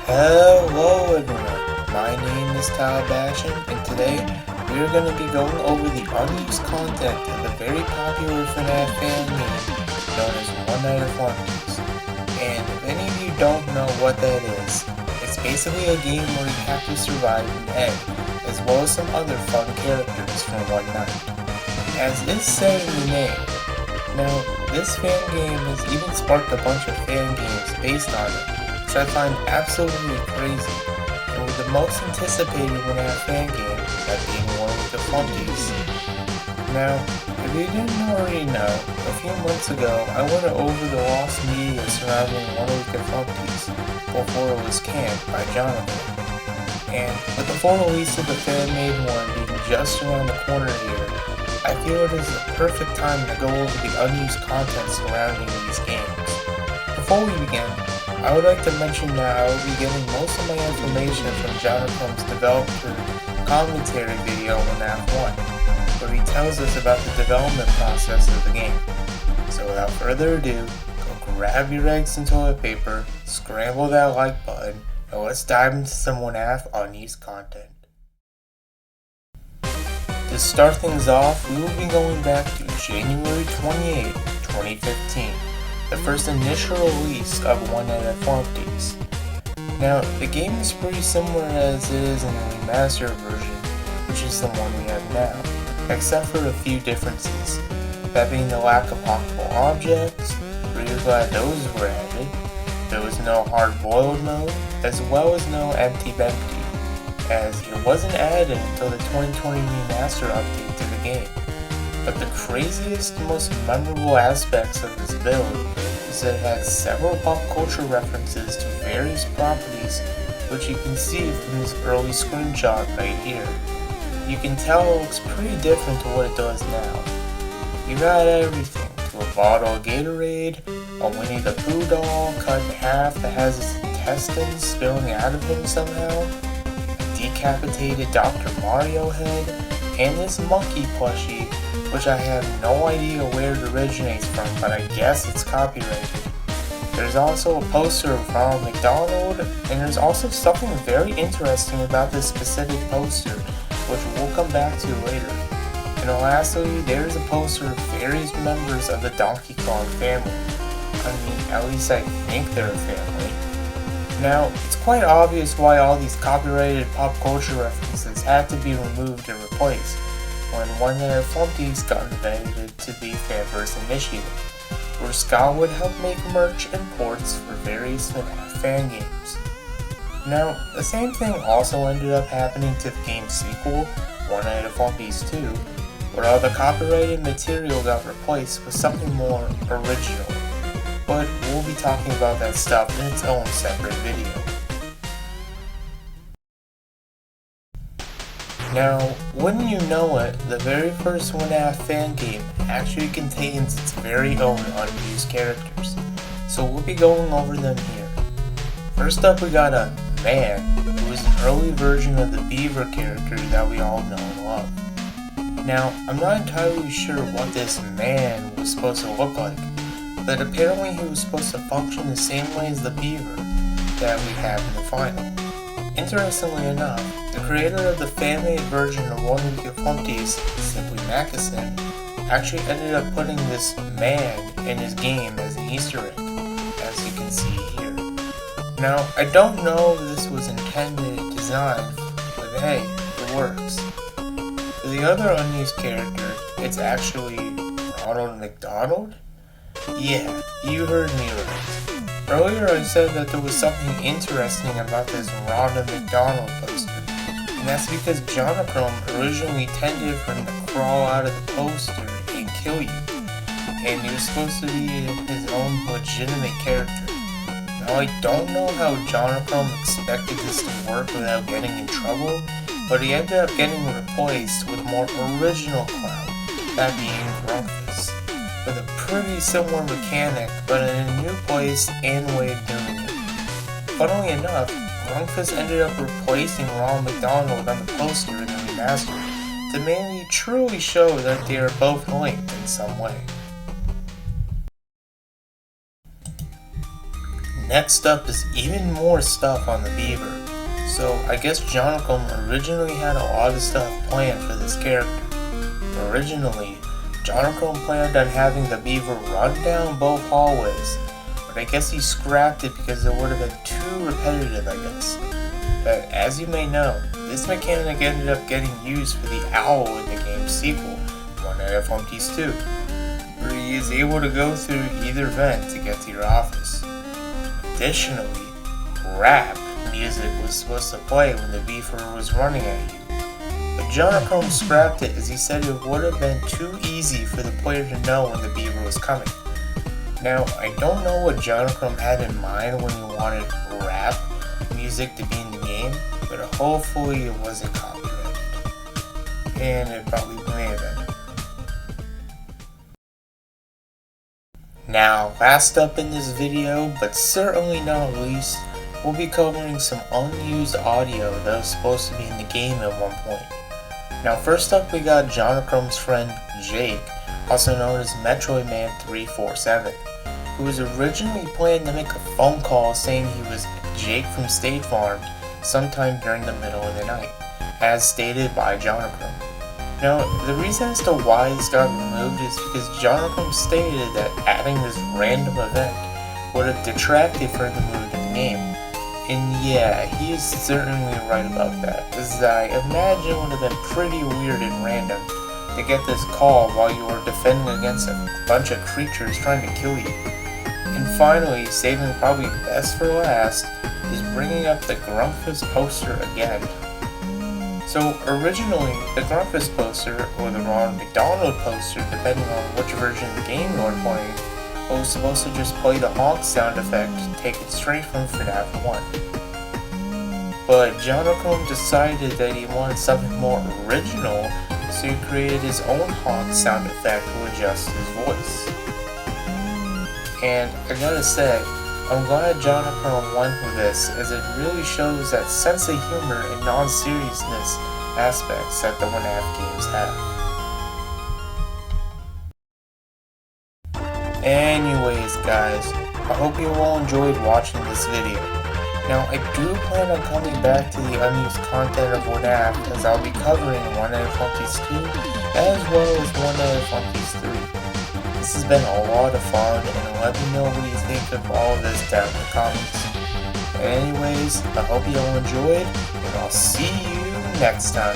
Hello everyone, my name is Tyler Bashan, and today we are going to be going over the unused content of the very popular FNAF fan game known as One Night of Flumties. And if any of you don't know what that is, it's basically a game where you have to survive an egg, as well as some other fun characters for one night. As is said in the name, now this fan game has even sparked a bunch of fan games based on it, which I find absolutely crazy, and with the most anticipated ONAF fan game, that being one with the Flumpties. Now, if you didn't already know, a few months ago I went over the lost media surrounding one of the Flumpties before it was canned by JonoChrome. And with the full release of the fan-made one being just around the corner here, I feel it is the perfect time to go over the unused content surrounding these games. Before we begin, I would like to mention that I will be getting most of my information from JonoChrome's developer commentary video on ONAF 1, where he tells us about the development process of the game. So without further ado, go grab your eggs and toilet paper, scramble that like button, and let's dive into some ONAF unused content. To start things off, we will be going back to January 28, 2015. The first initial release of One Night of Flumties. Now, the game is pretty similar as it is in the remastered version, which is the one we have now, except for a few differences, that being the lack of poppable objects. Pretty glad those were added. There was no hard-boiled mode, as well as no empty-bempty, as it wasn't added until the 2020 remaster update to the game. But the craziest and most memorable aspects of this build is that it has several pop culture references to various properties, which you can see from this early screenshot right here. You can tell it looks pretty different to what it does now. You got everything, to a bottle of Gatorade, a Winnie the Pooh doll cut in half that has its intestines spilling out of him somehow, a decapitated Dr. Mario head, and this monkey plushie, which I have no idea where it originates from, but I guess it's copyrighted. There's also a poster of Ronald McDonald, and there's also something very interesting about this specific poster, which we'll come back to later. And lastly, there's a poster of various members of the Donkey Kong family. I mean, at least I think they're a family. Now, it's quite obvious why all these copyrighted pop culture references had to be removed and replaced when One Night of Flumties got invited to the Fanverse Initiative, where Scott would help make merch and ports for various FNAF fan games. Now, the same thing also ended up happening to the game's sequel, One Night of Flumties 2, where all the copyrighted material got replaced with something more original. But we'll be talking about that stuff in its own separate video. Now, wouldn't you know it, the very first ONAF fan game actually contains its very own unused characters, so we'll be going over them here. First up, we got a man, who is an early version of the Beaver character that we all know and love. Now, I'm not entirely sure what this man was supposed to look like, but apparently he was supposed to function the same way as the Beaver that we have in the final. Interestingly enough, the creator of the fan-made version of One Week of Flumties, Simply Mackinson, actually ended up putting this man in his game as an Easter egg, as you can see here. Now, I don't know if this was intended design, but hey, it works. For the other unused character, it's actually Ronald McDonald? Yeah, you heard me right. Earlier I said that there was something interesting about this Ronald McDonald poster, and that's because JonoChrome originally intended for him to crawl out of the poster and kill you, and he was supposed to be his own legitimate character. Now I don't know how JonoChrome expected this to work without getting in trouble, but he ended up getting replaced with a more original clown, that being Grunkfus, with a pretty similar mechanic, but in a new place and way of doing it. Funnily enough, Grunkfus ended up replacing Ronald McDonald on the poster in the remaster to mainly truly show that they are both linked in some way. Next up is even more stuff on the Beaver. So I guess JonoChrome originally had a lot of stuff planned for this character. Originally, JonoChrome planned on having the Beaver run down both hallways, but I guess he scrapped it because it would have been too repetitive, I guess. But as you may know, this mechanic ended up getting used for the owl in the game's sequel, ONAF Flumty's 2, where he is able to go through either vent to get to your office. Additionally, rap music was supposed to play when the Beaver was running at you, but JonoChrome scrapped it as he said it would have been too easy for the player to know when the Beaver was coming. Now, I don't know what JonoChrome had in mind when he wanted rap music to be in the game, but hopefully it wasn't copyrighted. And it probably may have been. Now, last up in this video, but certainly not least, we'll be covering some unused audio that was supposed to be in the game at one point. Now first up we got JonoChrome's friend Jake, also known as Metroidman347, who was originally planning to make a phone call saying he was Jake from State Farm sometime during the middle of the night, as stated by JonoChrome. Now, the reason as to why this got removed is because JonoChrome stated that adding this random event would have detracted from the mood of the game. And yeah, he is certainly right about that, as I imagine it would have been pretty weird and random to get this call while you were defending against a bunch of creatures trying to kill you. And finally, saving probably best for last, is bringing up the Grumpus poster again. So originally, the Grumpus poster, or the Ronald McDonald poster, depending on which version of the game you were playing, was supposed to just play the honk sound effect taken straight from FNAF 1. But JonoChrome decided that he wanted something more original, so he created his own honk sound effect to adjust his voice. And I gotta say, I'm glad JonoChrome went with this, as it really shows that sense of humor and non-seriousness aspects that the ONAF games have. Anyways guys, I hope you all enjoyed watching this video. Now I do plan on coming back to the unused content of ONAF, as I'll be covering ONAF Flumty's 2 as well as ONAF Flumty's 3. This has been a lot of fun, and let me know what you think of all of this down in the comments. Anyways, I hope you all enjoyed, and I'll see you next time.